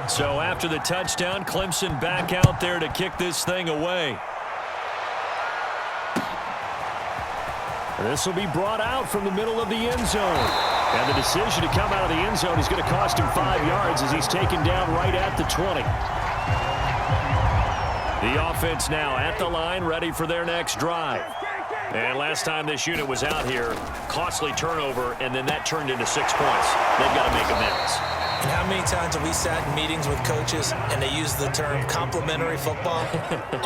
So after the touchdown, Clemson back out there to kick this thing away. This will be brought out from the middle of the end zone. And the decision to come out of the end zone is going to cost him 5 yards as he's taken down right at the 20. The offense now at the line, ready for their next drive. And last time this unit was out here, costly turnover, and then that turned into 6 points. They've got to make amends. And how many times have we sat in meetings with coaches and they use the term complementary football?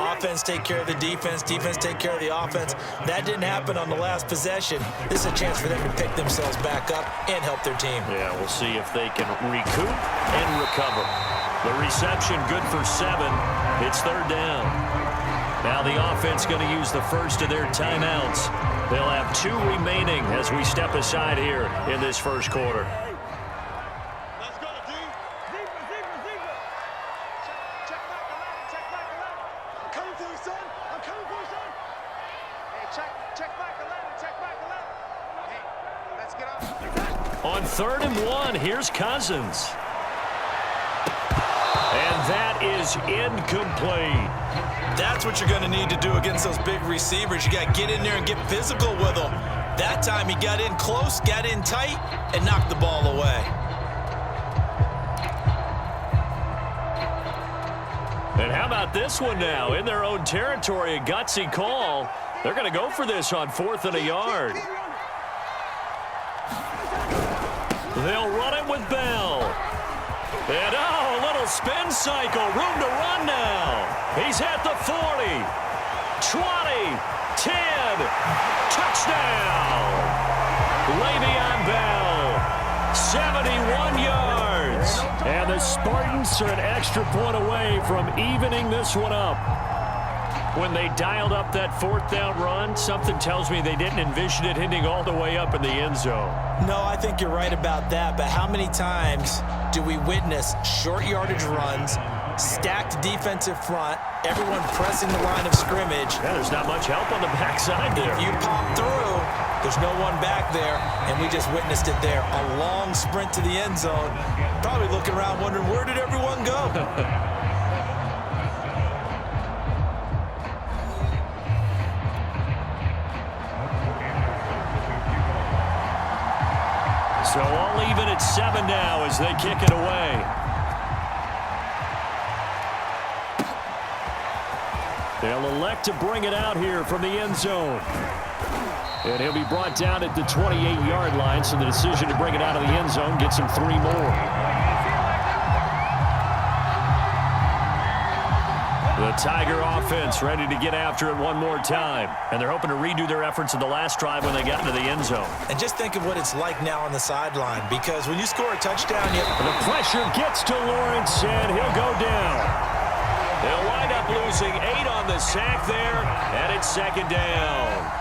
Offense take care of the defense, defense take care of the offense. That didn't happen on the last possession. This is a chance for them to pick themselves back up and help their team. Yeah, we'll see if they can recoup and recover. The reception good for 7. It's third down. Now the offense going to use the first of their timeouts. They'll have 2 remaining as we step aside here in this first quarter. On 3rd and 1, here's Cousins. And that is incomplete. That's what you're going to need to do against those big receivers. You got to get in there and get physical with them. That time he got in close, got in tight, and knocked the ball away. And how about this one now? In their own territory, a gutsy call. They're going to go for this on 4th and a yard. They'll run it with Bell. And, oh, a little spin cycle. Room to run now. He's at the 40. 20. 10. Touchdown. Le'Veon Bell. 71 yards. And the Spartans are an extra point away from evening this one up. When they dialed up that 4th down run, something tells me they didn't envision it hitting all the way up in the end zone. No, I think you're right about that, but how many times do we witness short yardage runs, stacked defensive front, everyone pressing the line of scrimmage? Yeah, there's not much help on the backside there. If you pop through, there's no one back there, and we just witnessed it there. A long sprint to the end zone, probably looking around wondering, where did everyone go? So all even at 7 now as they kick it away. They'll elect to bring it out here from the end zone. And he'll be brought down at the 28-yard line, so the decision to bring it out of the end zone gets him 3 more. The Tiger offense ready to get after it one more time. And they're hoping to redo their efforts in the last drive when they got into the end zone. And just think of what it's like now on the sideline, because when you score a touchdown, the pressure gets to Lawrence, and he'll go down. They'll wind up losing 8 on the sack there, and it's 2nd down.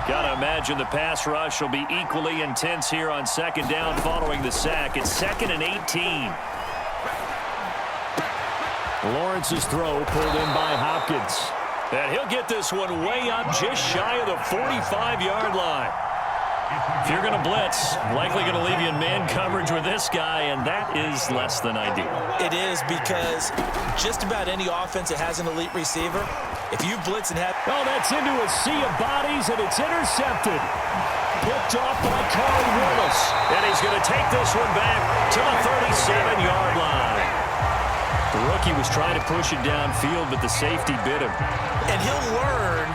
Gotta imagine the pass rush will be equally intense here on 2nd down following the sack. It's 2nd and 18. Lawrence's throw pulled in by Hopkins. And he'll get this one way up just shy of the 45-yard line. If you're going to blitz, likely going to leave you in man coverage with this guy, and that is less than ideal. It is, because just about any offense that has an elite receiver, if you blitz and have... Oh, that's into a sea of bodies, and it's intercepted. Picked off by Carl Willis. And he's going to take this one back to the 37-yard line. The rookie was trying to push it downfield, but the safety bit him. And he'll learn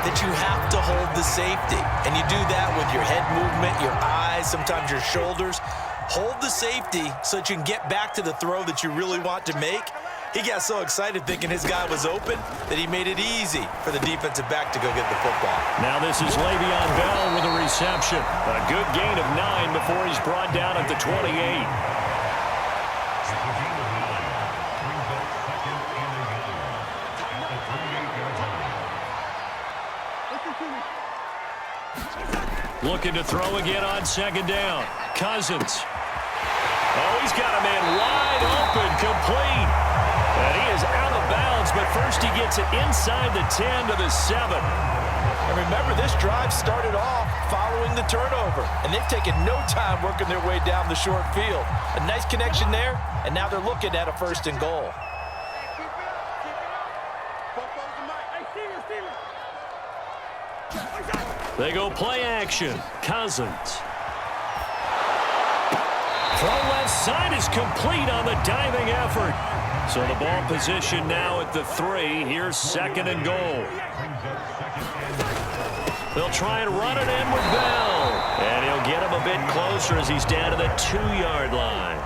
that you have to hold the safety. And you do that with your head movement, your eyes, sometimes your shoulders. Hold the safety so that you can get back to the throw that you really want to make. He got so excited thinking his guy was open that he made it easy for the defensive back to go get the football. Now this is Le'Veon Bell with a reception. A good gain of 9 before he's brought down at the 28. Looking to throw again on 2nd down. Cousins. Oh, he's got a man wide open, complete. And he is out of bounds, but first he gets it inside the 10 to the 7. And remember, this drive started off following the turnover, and they've taken no time working their way down the short field. A nice connection there, and now they're looking at a 1st and goal. They go play action. Cousins. Throw left side is complete on the diving effort. So the ball position now at the 3. Here's 2nd and goal. They'll try and run it in with Bell. And he'll get him a bit closer as he's down to the 2-yard line.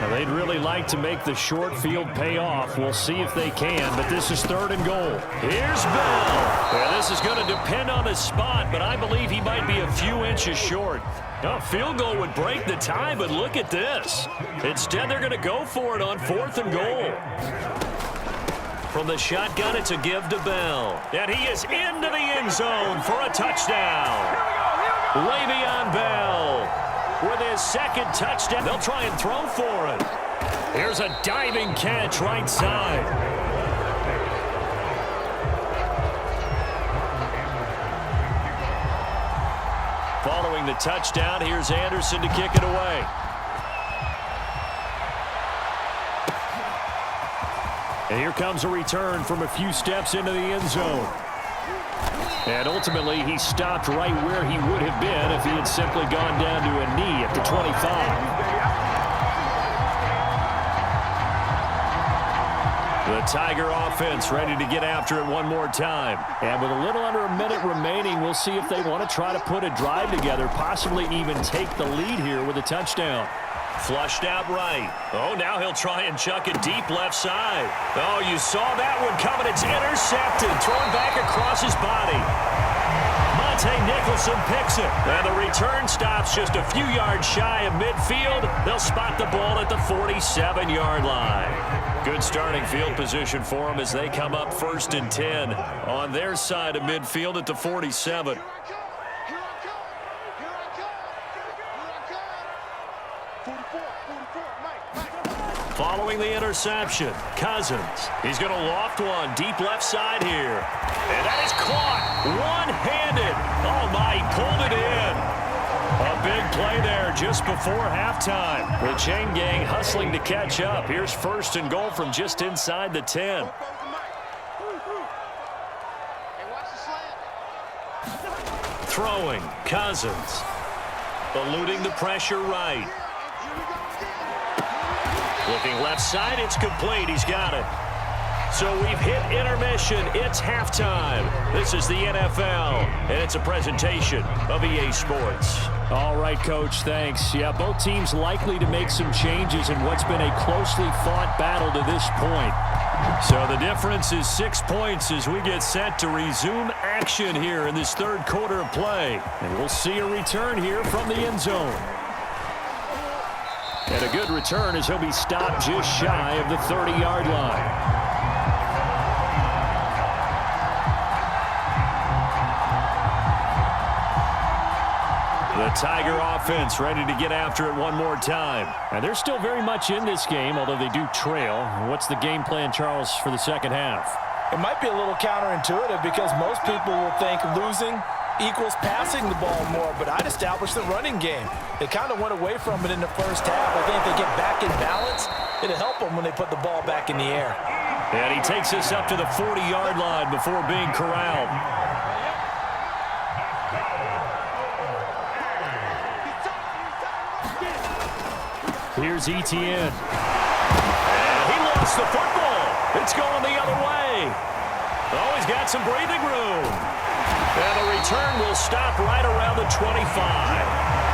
Now, they'd really like to make the short field pay off. We'll see if they can, but this is 3rd and goal. Here's Bell. Yeah, this is going to depend on his spot, but I believe he might be a few inches short. A field goal would break the tie, but look at this. Instead, they're going to go for it on 4th and goal. From the shotgun, it's a give to Bell. And he is into the end zone for a touchdown. Le'Veon Bell with his 2nd touchdown. They'll try and throw for it. Here's a diving catch right side. Following the touchdown, here's Anderson to kick it away. And here comes a return from a few steps into the end zone. And ultimately, he stopped right where he would have been if he had simply gone down to a knee at the 25. The Tiger offense ready to get after it one more time. And with a little under a minute remaining, we'll see if they want to try to put a drive together, possibly even take the lead here with a touchdown. Flushed out right. Oh, now he'll try and chuck it deep left side. Oh, you saw that one coming. It's intercepted. Thrown back across his body. Monte Nicholson picks it. And the return stops just a few yards shy of midfield. They'll spot the ball at the 47-yard line. Good starting field position for them as they come up 1st and 10 on their side of midfield at the 47. Following the interception, Cousins. He's going to loft one deep left side here. And that is caught one-handed. Oh, my, he pulled it in. A big play there just before halftime. The chain gang hustling to catch up. Here's 1st and goal from just inside the 10. Throwing, Cousins. Eluding the pressure right. Looking left side, it's complete. He's got it. So we've hit intermission. It's halftime. This is the NFL, and it's a presentation of EA Sports. All right, Coach, thanks. Yeah, both teams likely to make some changes in what's been a closely fought battle to this point. So the difference is 6 points as we get set to resume action here in this 3rd quarter of play. And we'll see a return here from the end zone. And a good return as he'll be stopped just shy of the 30-yard line. The Tiger offense ready to get after it one more time. And they're still very much in this game, although they do trail. What's the game plan, Charles, for the second half? It might be a little counterintuitive because most people will think losing equals passing the ball more, but I'd establish the running game. They kind of went away from it in the first half. I think if they get back in balance, it'll help them when they put the ball back in the air. And he takes us up to the 40-yard line before being corralled. Here's Etienne. And he lost the football. It's going the other way. Oh, he's got some breathing room. And the return will stop right around the 25.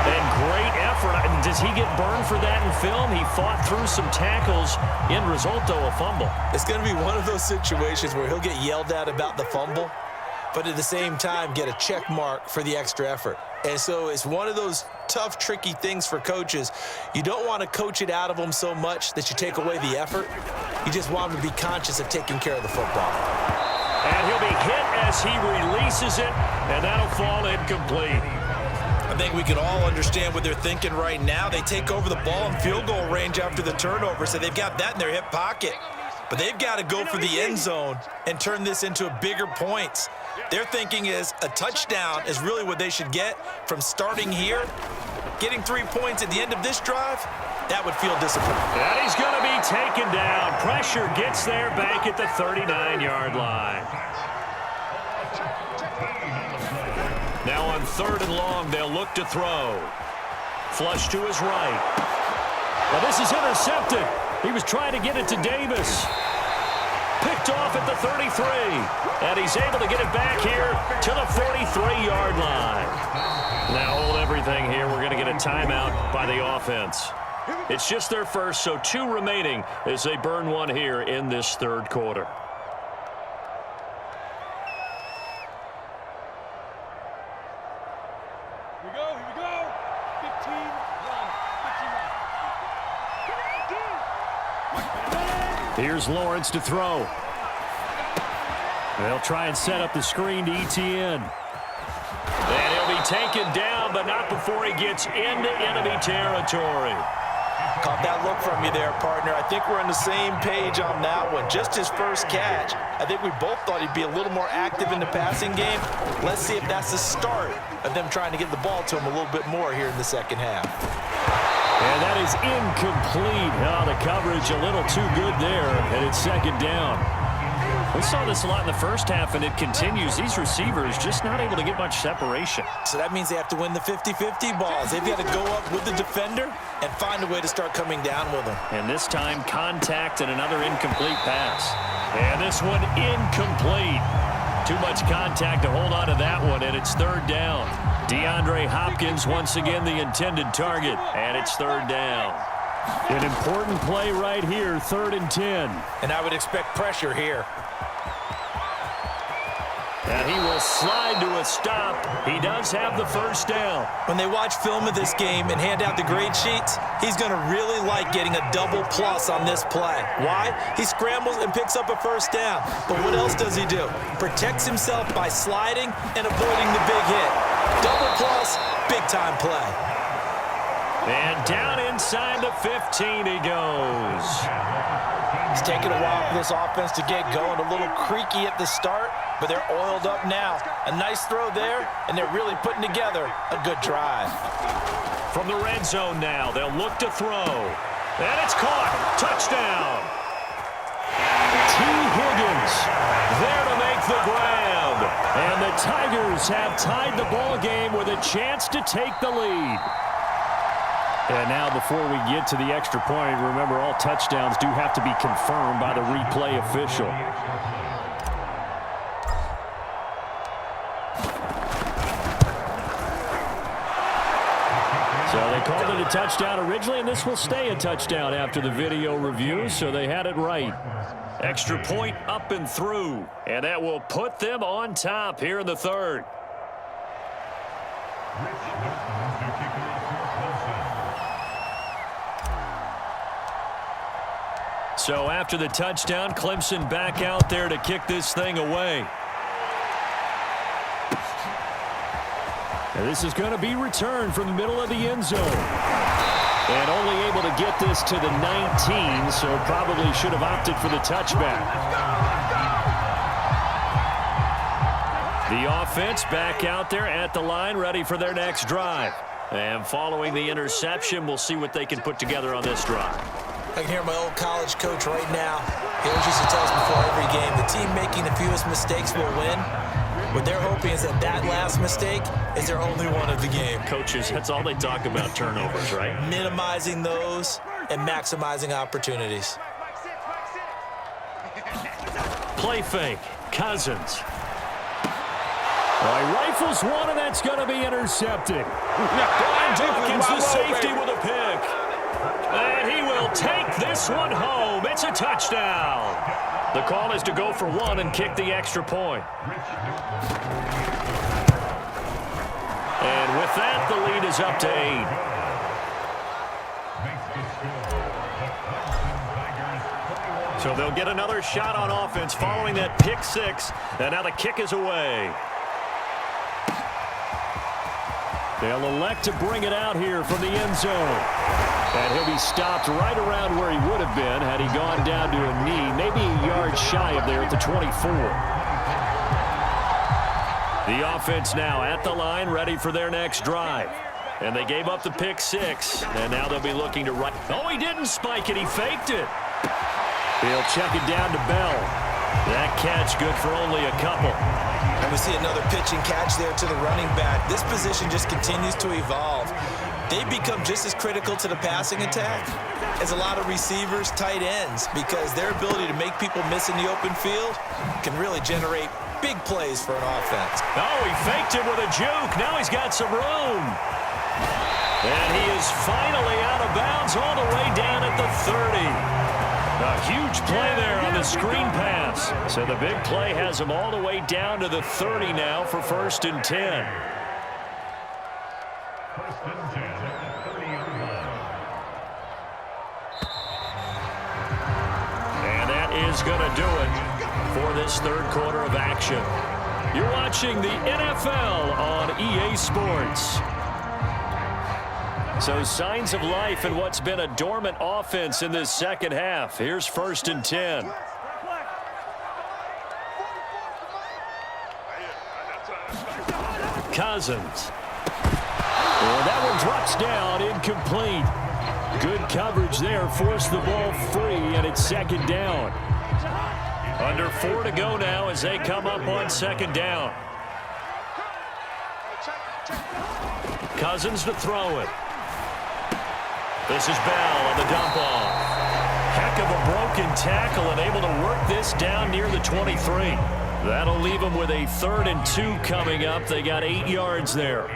And great effort. Does he get burned for that in film? He fought through some tackles. End result, though, a fumble. It's going to be one of those situations where he'll get yelled at about the fumble, but at the same time get a check mark for the extra effort. And so it's one of those tough, tricky things for coaches. You don't want to coach it out of them so much that you take away the effort. You just want them to be conscious of taking care of the football. And he'll be hit as he releases it, and that'll fall incomplete. I think we can all understand what they're thinking right now. They take over the ball in field goal range after the turnover, so they've got that in their hip pocket. but they've got to go for the end zone and turn this into bigger points. Their thinking is a touchdown is really what they should get from starting here. Getting 3 points at the end of this drive, that would feel disappointing. And he's going to be taken down. Pressure gets there back at the 39-yard line. Now on 3rd and long, they'll look to throw. Flush to his right. Well, this is intercepted. He was trying to get it to Davis. Picked off at the 33. And he's able to get it back here to the 43-yard line. Now hold everything here. We're going to get a timeout by the offense. It's just their first, so 2 remaining as they burn one here in this 3rd quarter. Here we go. 15, run. Here's Lawrence to throw. They'll try and set up the screen to Etienne. And he'll be taken down, but not before he gets into enemy territory. Caught that look from you there, partner. I think we're on the same page on that one. Just his first catch. I think we both thought he'd be a little more active in the passing game. Let's see if that's the start of them trying to get the ball to him a little bit more here in the second half. And that is incomplete. Oh, the coverage a little too good there, and it's 2nd down. We saw this a lot in the first half, and it continues. These receivers just not able to get much separation. So that means they have to win the 50-50 balls. They've got to go up with the defender and find a way to start coming down with them. And this time, contact and another incomplete pass. And this one incomplete. Too much contact to hold on to that one, and it's 3rd down. DeAndre Hopkins once again the intended target, and it's 3rd down. An important play right here, 3rd and 10. And I would expect pressure here. And he will slide to a stop. He does have the 1st down. When they watch film of this game and hand out the grade sheets, he's going to really like getting a double plus on this play. Why? He scrambles and picks up a 1st down. But what else does he do? Protects himself by sliding and avoiding the big hit. Double plus, big-time play. And down inside the 15 he goes. It's taken a while for this offense to get going. A little creaky at the start, but they're oiled up now. A nice throw there, and they're really putting together a good drive. From the red zone now, they'll look to throw. And it's caught. Touchdown. T. Higgins there to make the grab. And the Tigers have tied the ball game with a chance to take the lead. And now before we get to the extra point, remember all touchdowns do have to be confirmed by the replay official. So they called it a touchdown originally, and this will stay a touchdown after the video review, so they had it right. Extra point up and through, and that will put them on top here in the 3rd. So after the touchdown, Clemson back out there to kick this thing away. And this is going to be returned from the middle of the end zone. And only able to get this to the 19, so probably should have opted for the touchback. The offense back out there at the line, ready for their next drive. And following the interception, we'll see what they can put together on this drive. I can hear my old college coach right now. He always used to tell us before every game, the team making the fewest mistakes will win. What they're hoping is that that last mistake is their only one of the game. Coaches, that's all they talk about, turnovers, right? Minimizing those and maximizing opportunities. Play fake. Cousins. Well, he rifles one, and that's going to be intercepted. Brian Dawkins, the safety, with a pick. And he will take this one home. It's a touchdown. The call is to go for one and kick the extra point. And with that, the lead is up to 8. So they'll get another shot on offense following that pick six. And now the kick is away. They'll elect to bring it out here from the end zone. And he'll be stopped right around where he would have been had he gone down to a knee, maybe a yard shy of there at the 24. The offense now at the line, ready for their next drive. And they gave up the pick six, and now they'll be looking to right. Oh, he didn't spike it. He faked it. He'll check it down to Bell. That catch good for only a couple. And we see another pitch and catch there to the running back. This position just continues to evolve. They've become just as critical to the passing attack as a lot of receivers, tight ends, because their ability to make people miss in the open field can really generate big plays for an offense. Oh, he faked it with a juke. Now he's got some room. And he is finally out of bounds all the way down at the 30. A huge play there on the screen pass. So the big play has him all the way down to the 30 now for 1st and 10. And that is going to do it for this third quarter of action. You're watching the NFL on EA Sports. So signs of life in what's been a dormant offense in this second half. Here's 1st and 10. Cousins. And that one drops down, incomplete. Good coverage there, forced the ball free, and it's 2nd down. Under 4 to go now as they come up on 2nd down. Cousins to throw it. This is Bell on the dump off. Heck of a broken tackle and able to work this down near the 23. That'll leave them with a 3rd and 2 coming up. They got 8 yards there.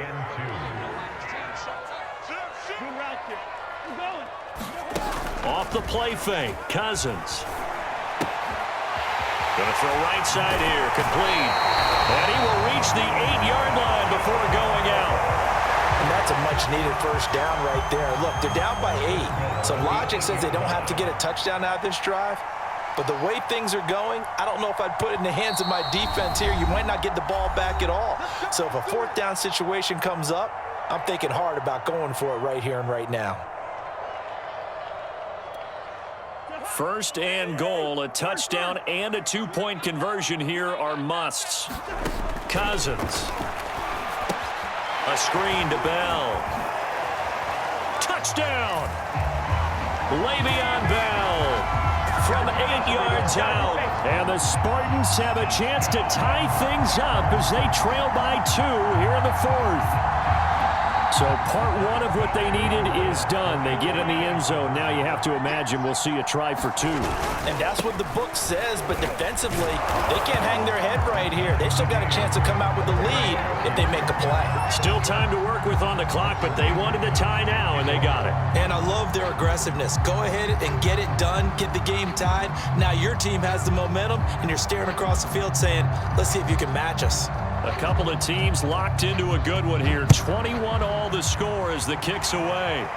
Off the play fake, Cousins. Gonna throw right side here, complete. And he will reach the 8-yard line before going out. And that's a much-needed 1st down right there. Look, they're down by 8. So logic says they don't have to get a touchdown out of this drive. But the way things are going, I don't know if I'd put it in the hands of my defense here. You might not get the ball back at all. So if a 4th down situation comes up, I'm thinking hard about going for it right here and right now. 1st and goal, a touchdown and a 2-point conversion here are musts. Cousins. A screen to Bell. Touchdown! Le'Veon Bell from 8 yards out. And the Spartans have a chance to tie things up as they trail by 2 here in the 4th. So part 1 of what they needed is done. They get in the end zone. Now you have to imagine we'll see a try for 2. And that's what the book says, but defensively, they can't hang their head right here. They still got a chance to come out with the lead if they make a play. Still time to work with on the clock, but they wanted the tie now, and they got it. And I love their aggressiveness. Go ahead and get it done, get the game tied. Now your team has the momentum, and you're staring across the field saying, let's see if you can match us. A couple of teams locked into a good one here. 21 all the score as the kick's away.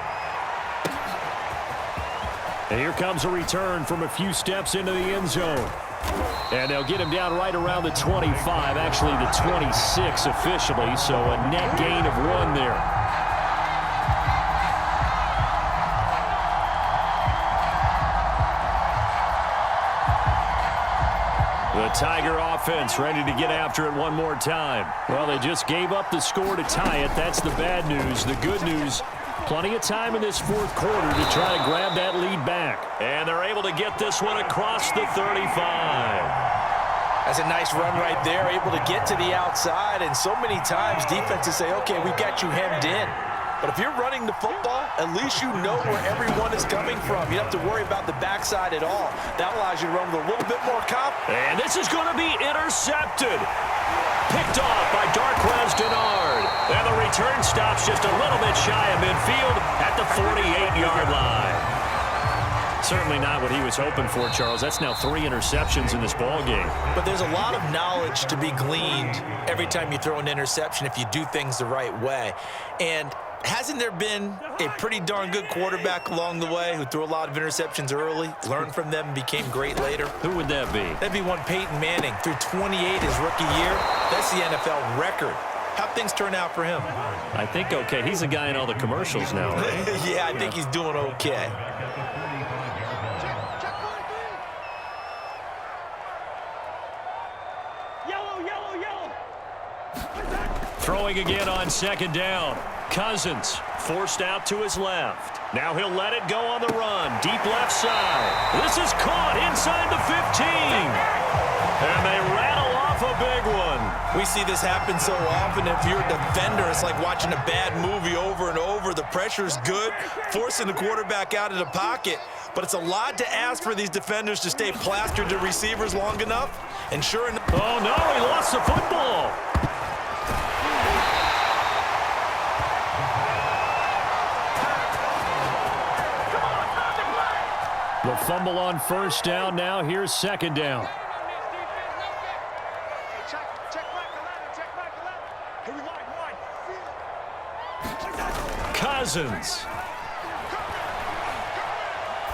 And here comes a return from a few steps into the end zone. And they'll get him down right around the 25, actually the 26 officially, so a net gain of 1 there. The Tiger offense ready to get after it one more time. Well, they just gave up the score to tie it. That's the bad news. The good news, plenty of time in this 4th quarter to try to grab that lead back. And they're able to get this one across the 35. That's a nice run right there, able to get to the outside. And so many times defenses say, okay, we've got you hemmed in. But if you're running the football, at least you know where everyone is coming from. You don't have to worry about the backside at all. That allows you to run with a little bit more confidence. And this is going to be intercepted. Picked off by Darquez Denard. And the return stops just a little bit shy of midfield at the 48-yard line. Certainly not what he was hoping for, Charles. That's now 3 interceptions in this ball game. But there's a lot of knowledge to be gleaned every time you throw an interception if you do things the right way. And hasn't there been a pretty darn good quarterback along the way who threw a lot of interceptions early, learned from them, and became great later? Who would that be? That'd be one Peyton Manning. Threw 28 his rookie year. That's the NFL record How'd things turn out for him? I think okay. He's a guy in all the commercials now, right? Yeah, I think he's doing okay. Throwing again on second down. Cousins forced out to his left. Now he'll let it go on the run. Deep left side. This is caught inside the 15. And they rattle off a big one. We see this happen so often. If you're a defender, it's like watching a bad movie over and over. The pressure's good, forcing the quarterback out of the pocket. But it's a lot to ask for these defenders to stay plastered to receivers long enough. And sure enough... Oh, no, he lost the football. The fumble on first down. Now here's second down. Cousins.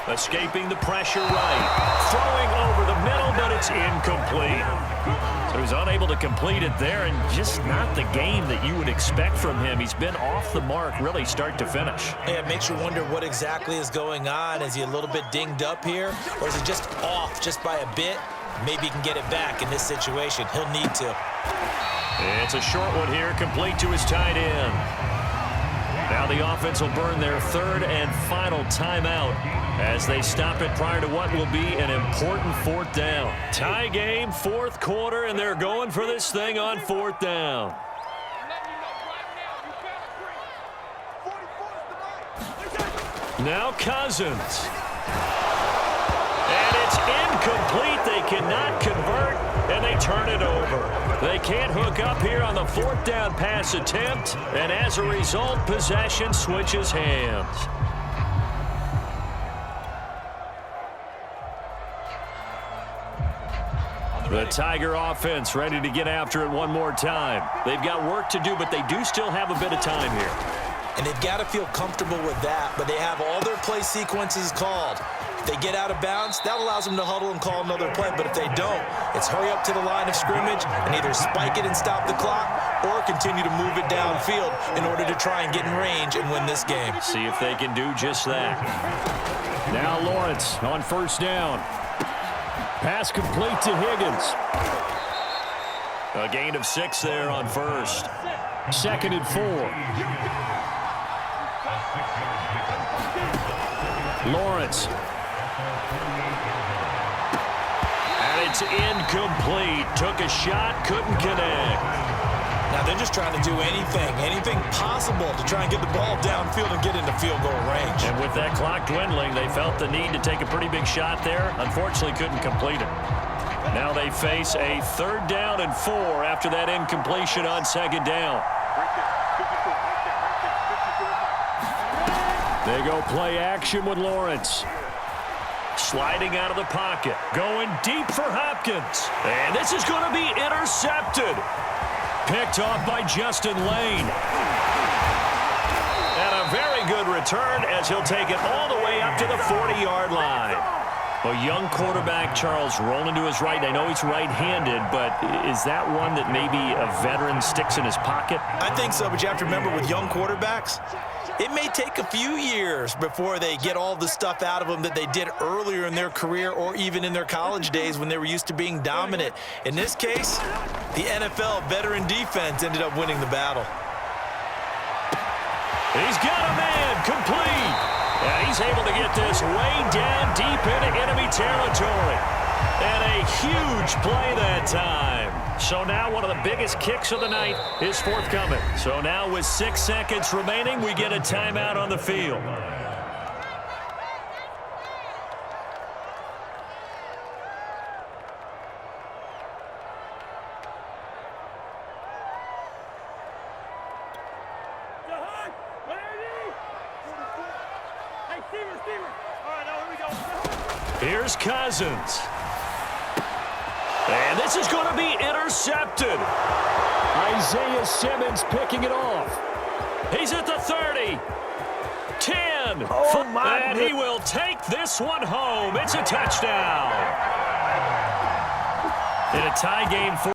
Escaping the pressure right. Throwing over the middle, but it's incomplete. So he's unable to complete it there, and just not the game that you would expect from him. He's been off the mark really start to finish. Yeah, it makes you wonder what exactly is going on. Is he a little bit dinged up here, or is he just off just by a bit? Maybe he can get it back in this situation. He'll need to. It's a short one here, complete to his tight end. Now the offense will burn their third and final timeout as they stop it prior to what will be an important fourth down. Tie game, fourth quarter, and they're going for this thing on fourth down. Now Cousins. And it's incomplete. They cannot convert, and they turn it over. They can't hook up here on the fourth down pass attempt, and as a result, possession switches hands. The Tiger offense ready to get after it one more time. They've got work to do, but they do still have a bit of time here. And they've got to feel comfortable with that, but they have all their play sequences called. If they get out of bounds, that allows them to huddle and call another play, but if they don't, it's hurry up to the line of scrimmage and either spike it and stop the clock or continue to move it downfield in order to try and get in range and win this game. See if they can do just that. Now Lawrence on first down. Pass complete to Higgins. A gain of 6 there on first. Second and 4. Lawrence. And it's incomplete. Took a shot, couldn't connect. Now they're just trying to do anything possible to try and get the ball downfield and get into field goal range. And with that clock dwindling, they felt the need to take a pretty big shot there. Unfortunately, couldn't complete it. Now they face a third down and 4 after that incompletion on second down. They go play action with Lawrence. Sliding out of the pocket. Going deep for Hopkins. And this is going to be intercepted. Picked off by Justin Lane. And a very good return as he'll take it all the way up to the 40-yard line. A young quarterback, Charles, rolling to his right. I know he's right-handed, but is that one that maybe a veteran sticks in his pocket? I think so, but you have to remember with young quarterbacks, it may take a few years before they get all the stuff out of them that they did earlier in their career or even in their college days when they were used to being dominant. In this case, the NFL veteran defense ended up winning the battle. He's got a man complete. And he's able to get this way down deep into enemy territory. And a huge play that time. So now one of the biggest kicks of the night is forthcoming. So now with 6 seconds remaining, we get a timeout on the field. Here's Cousins. And this is going to be intercepted. Isaiah Simmons picking it off. He's at the 30. 10. Oh, my and he will take this one home. It's a touchdown. In a tie game for